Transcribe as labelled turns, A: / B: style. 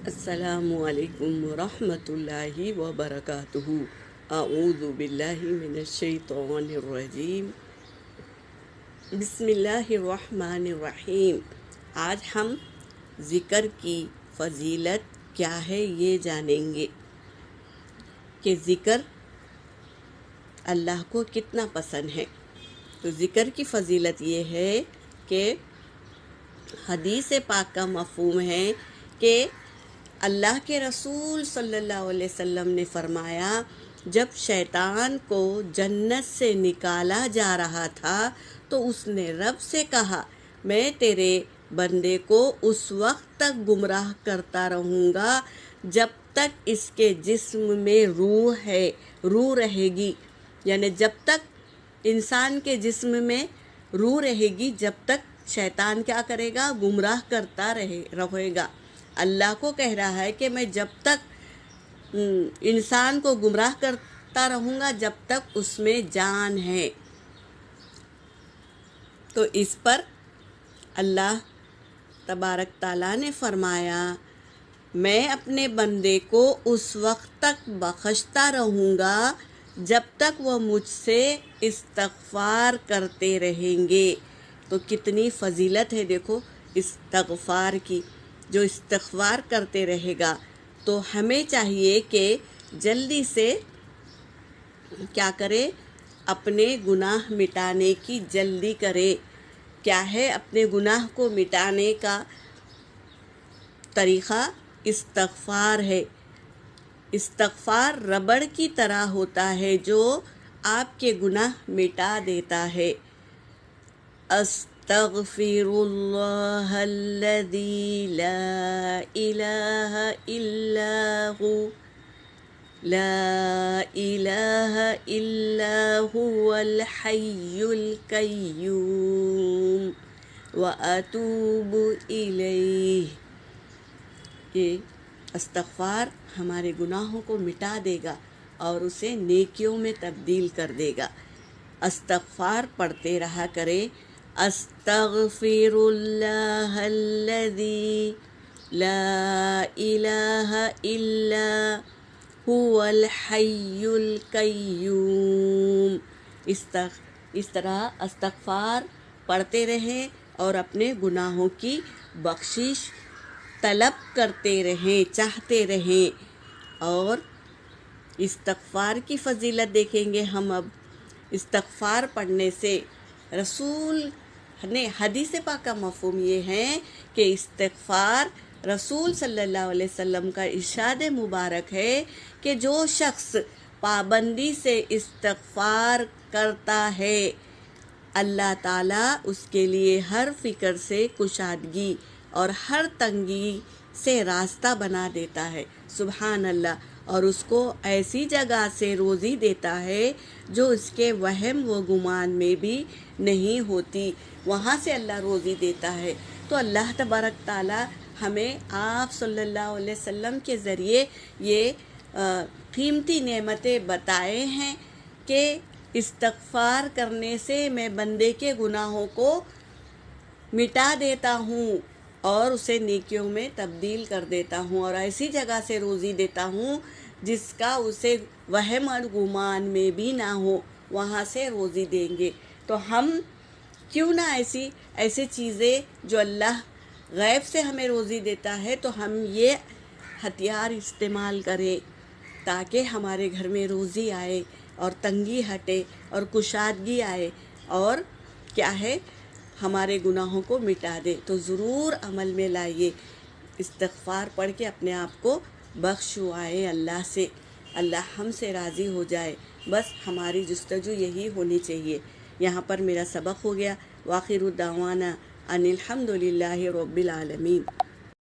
A: السلام علیکم ورحمۃ اللہ وبرکاتہ۔ اعوذ باللہ من الشیطان الرجیم، بسم اللہ الرحمن الرحیم۔ آج ہم ذکر کی فضیلت کیا ہے یہ جانیں گے کہ ذکر اللہ کو کتنا پسند ہے۔ تو ذکر کی فضیلت یہ ہے کہ حدیث پاک کا مفہوم ہے کہ اللہ کے رسول صلی اللہ علیہ وسلم نے فرمایا، جب شیطان کو جنت سے نکالا جا رہا تھا تو اس نے رب سے کہا، میں تیرے بندے کو اس وقت تک گمراہ کرتا رہوں گا جب تک اس کے جسم میں روح رہے گی، یعنی جب تک انسان کے جسم میں روح رہے گی جب تک شیطان کیا کرے گا؟ گمراہ کرتا رہے گا۔ اللہ کو کہہ رہا ہے کہ میں جب تک انسان کو گمراہ کرتا رہوں گا جب تک اس میں جان ہے۔ تو اس پر اللہ تبارک تعالیٰ نے فرمایا، میں اپنے بندے کو اس وقت تک بخشتا رہوں گا جب تک وہ مجھ سے استغفار کرتے رہیں گے۔ تو کتنی فضیلت ہے دیکھو استغفار کی۔ جو استغفار کرتے رہے گا تو ہمیں چاہیے کہ جلدی سے کیا کرے؟ اپنے گناہ مٹانے کی جلدی کرے۔ کیا ہے اپنے گناہ کو مٹانے کا طریقہ؟ استغفار ہے۔ استغفار ربڑ کی طرح ہوتا ہے جو آپ کے گناہ مٹا دیتا ہے۔ استغفر اللہ الذی لا الہ الا ہو، لا الہ الا هو الحی القیوم واتوب الیہ۔ یہ استغفار ہمارے گناہوں کو مٹا دے گا اور اسے نیکیوں میں تبدیل کر دے گا۔ استغفار پڑھتے رہا کرے۔ استغفر اللہ الذی لا الہ الا هو الحی القیوم۔ اس طرح استغفار پڑھتے رہیں اور اپنے گناہوں کی بخشش طلب کرتے رہیں، چاہتے رہیں۔ اور استغفار کی فضیلت دیکھیں گے ہم اب۔ استغفار پڑھنے سے رسول نے حدیث پاک کا مفہوم یہ ہے کہ استغفار رسول صلی اللہ علیہ وسلم کا ارشاد مبارک ہے کہ جو شخص پابندی سے استغفار کرتا ہے اللہ تعالیٰ اس کے لیے ہر فکر سے کشادگی اور ہر تنگی سے راستہ بنا دیتا ہے۔ سبحان اللہ۔ اور اس کو ایسی جگہ سے روزی دیتا ہے جو اس کے وہم و گمان میں بھی نہیں ہوتی، وہاں سے اللہ روزی دیتا ہے۔ تو اللہ تبارک تعالیٰ ہمیں آپ صلی اللہ علیہ وسلم کے ذریعے یہ قیمتی نعمتیں بتائے ہیں کہ استغفار کرنے سے میں بندے کے گناہوں کو مٹا دیتا ہوں اور اسے نیکیوں میں تبدیل کر دیتا ہوں اور ایسی جگہ سے روزی دیتا ہوں جس کا اسے وہم اور گمان میں بھی نہ ہو، وہاں سے روزی دیں گے۔ تو ہم کیوں نہ ایسی چیزیں جو اللہ غیب سے ہمیں روزی دیتا ہے تو ہم یہ ہتھیار استعمال کریں تاکہ ہمارے گھر میں روزی آئے اور تنگی ہٹے اور کشادگی آئے اور کیا ہے ہمارے گناہوں کو مٹا دے۔ تو ضرور عمل میں لائیے، استغفار پڑھ کے اپنے آپ کو بخشوائے اللہ سے، اللہ ہم سے راضی ہو جائے۔ بس ہماری جستجو یہی ہونی چاہیے۔ یہاں پر میرا سبق ہو گیا۔ وآخر دعوانا ان الحمد للہ رب العالمین۔